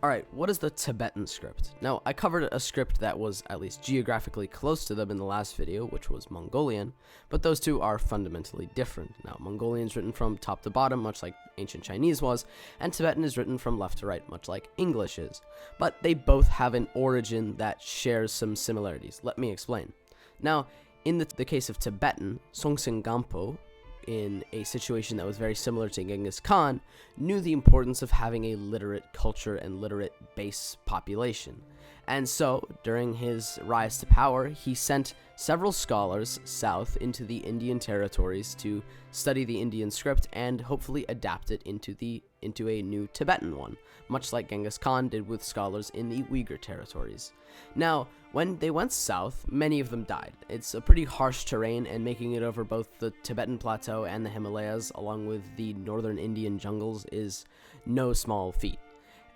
Alright, what is the Tibetan script? Now, I covered a script that was at least geographically close to them in the last video, which was Mongolian, but those two are fundamentally different. Now, Mongolian is written from top to bottom, much like ancient Chinese was, and Tibetan is written from left to right, much like English is. But they both have an origin that shares some similarities. Let me explain. Now, in the case of Tibetan, Songtsen Gampo, in a situation that was very similar to Genghis Khan, knew the importance of having a literate culture and literate base population. And so, during his rise to power, he sent several scholars south into the Indian territories to study the Indian script and hopefully adapt it into a new Tibetan one, much like Genghis Khan did with scholars in the Uyghur territories. Now, when they went south, many of them died. It's a pretty harsh terrain, and making it over both the Tibetan Plateau and the Himalayas, along with the northern Indian jungles, is no small feat.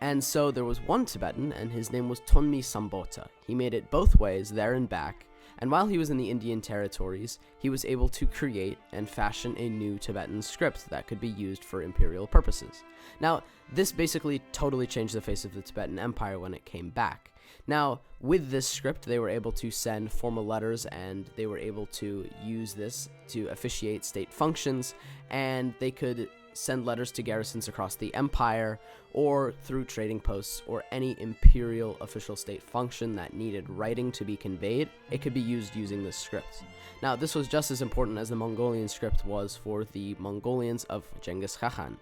And so there was one Tibetan, and his name was Tonmi Sambota. He made it both ways, there and back, and while he was in the Indian territories, he was able to create and fashion a new Tibetan script that could be used for imperial purposes. Now, this basically totally changed the face of the Tibetan Empire when it came back. Now, with this script, they were able to send formal letters, and they were able to use this to officiate state functions, and they could send letters to garrisons across the empire, or through trading posts, or any imperial official state function that needed writing to be conveyed. It could be used using this script. Now, this was just as important as the Mongolian script was for the Mongolians of Genghis Khan,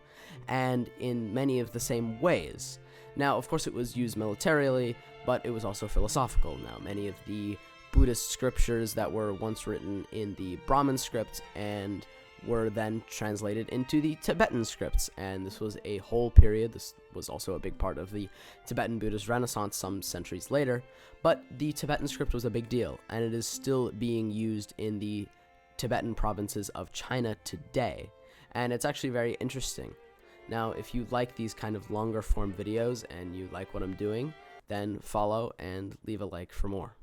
and in many of the same ways. Now, of course, it was used militarily, but it was also philosophical. Now, many of the Buddhist scriptures that were once written in the Brahmin script and were then translated into the Tibetan scripts, and this was a whole period. This was also a big part of the Tibetan Buddhist Renaissance some centuries later, but the Tibetan script was a big deal, and it is still being used in the Tibetan provinces of China today, and it's actually very interesting. Now, if you like these kind of longer form videos and you like what I'm doing, then follow and leave a like for more.